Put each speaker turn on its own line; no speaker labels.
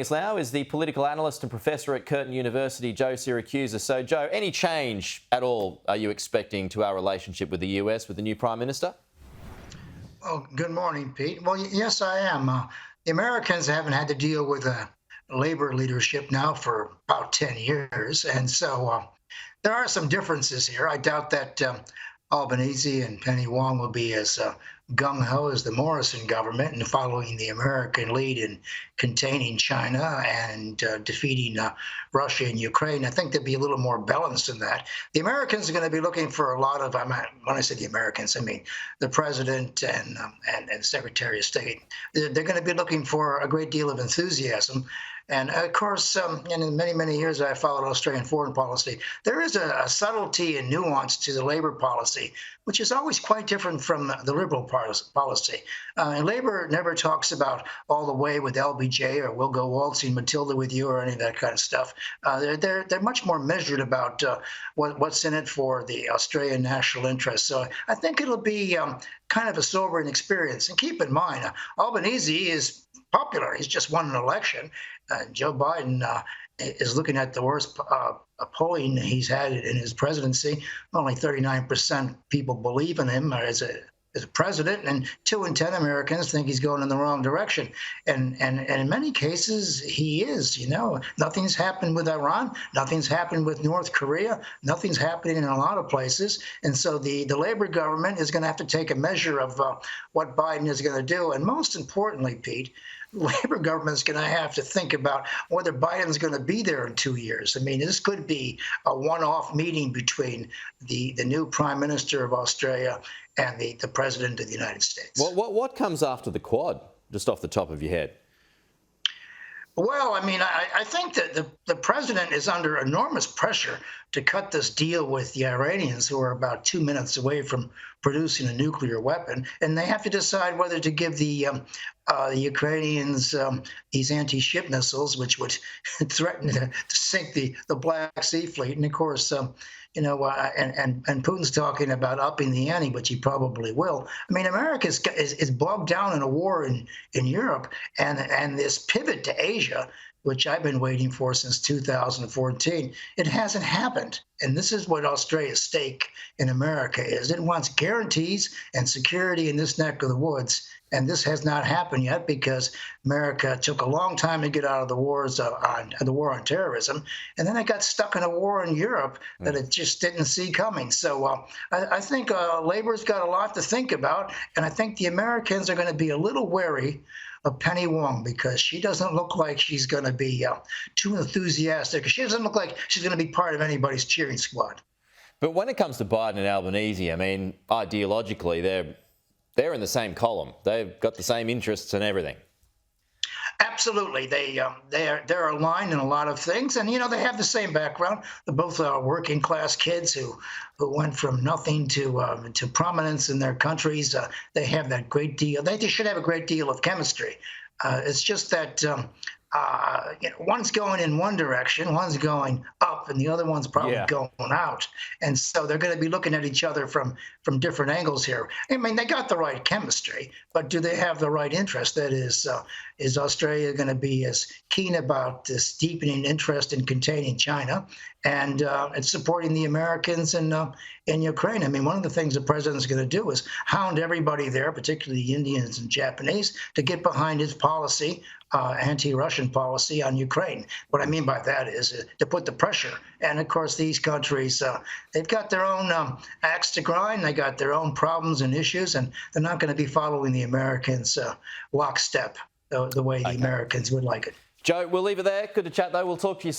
Us now is the political analyst and professor at Curtin University, Joe Siracusa. So, Joe, any change at all are you expecting to our relationship with the US with the new Prime Minister?
Well, good morning, Pete. Well, yes, I am. The Americans haven't had to deal with Labor leadership now for about 10 years. And so there are some differences here. I doubt that Albanese and Penny Wong will be as gung-ho as the Morrison government in following the American lead in containing China and defeating Russia and Ukraine. I think they'll be a little more balanced in that. The Americans are going to be looking for a lot of, when I say the Americans, I mean the president and Secretary of State. They're going to be looking for a great deal of enthusiasm. And of course, in many, many years I followed Australian foreign policy, there is a subtlety and nuance to the Labor policy, which is always quite different from the Liberal policy. And Labor never talks about all the way with LBJ or we'll go waltzing Matilda with you or any of that kind of stuff. They're much more measured about what's in it for the Australian national interest. So I think it'll be kind of a sobering experience. And keep in mind, Albanese is popular. He's just won an election. Joe Biden is looking at the worst polling he's had in his presidency. Only 39% people believe in him as a president, and 2 in 10 Americans think he's going in the wrong direction. And in many cases, he is. You know, nothing's happened with Iran, nothing's happened with North Korea, nothing's happening in a lot of places. And so the Labor government is going to have to take a measure of what Biden is going to do. And most importantly, Pete, Labor government is going to have to think about whether Biden's going to be there in 2 years. I mean, this could be a one-off meeting between the new Prime Minister of Australia and the President of the United States.
What comes after the Quad, just off the top of your head?
Well, I mean, I think that the president is under enormous pressure to cut this deal with the Iranians, who are about 2 minutes away from producing a nuclear weapon, and they have to decide whether to give the Ukrainians these anti-ship missiles, which would threaten to sink the Black Sea Fleet. And of course, and Putin's talking about upping the ante, which he probably will. I mean, America is bogged down in a war in Europe, and this pivot to Asia, which I've been waiting for since 2014, it hasn't happened. And this is what Australia's stake in America is. It wants guarantees and security in this neck of the woods. And this has not happened yet because America took a long time to get out of the war on terrorism, and then it got stuck in a war in Europe that it just didn't see coming. So I think Labor's got a lot to think about, and I think the Americans are going to be a little wary of Penny Wong because she doesn't look like she's going to be too enthusiastic. She doesn't look like she's going to be part of anybody's cheering squad.
But when it comes to Biden and Albanese, I mean, ideologically, they're in the same column. They've got the same interests and everything. Absolutely,
they're aligned in a lot of things, and they have the same background. They're both working class kids who went from nothing to prominence in their countries. They have that great deal. They should have a great deal of chemistry. It's just that one's going in one direction, one's going up, and the other one's probably going out. And so they're going to be looking at each other from different angles here. I mean, they got the right chemistry, but do they have the right interest? That is Australia going to be as keen about this deepening interest in containing China and supporting the Americans in Ukraine? I mean, one of the things the president's going to do is hound everybody there, particularly the Indians and Japanese, to get behind his policy, anti-Russian policy on Ukraine. What I mean by that is to put the pressure. And of course, these countries, they've got their own axe to grind. They got their own problems and issues, and they're not going to be following the Americans lockstep the way the Americans would like it.
Joe, we'll leave it there. Good to chat, though. We'll talk to you soon.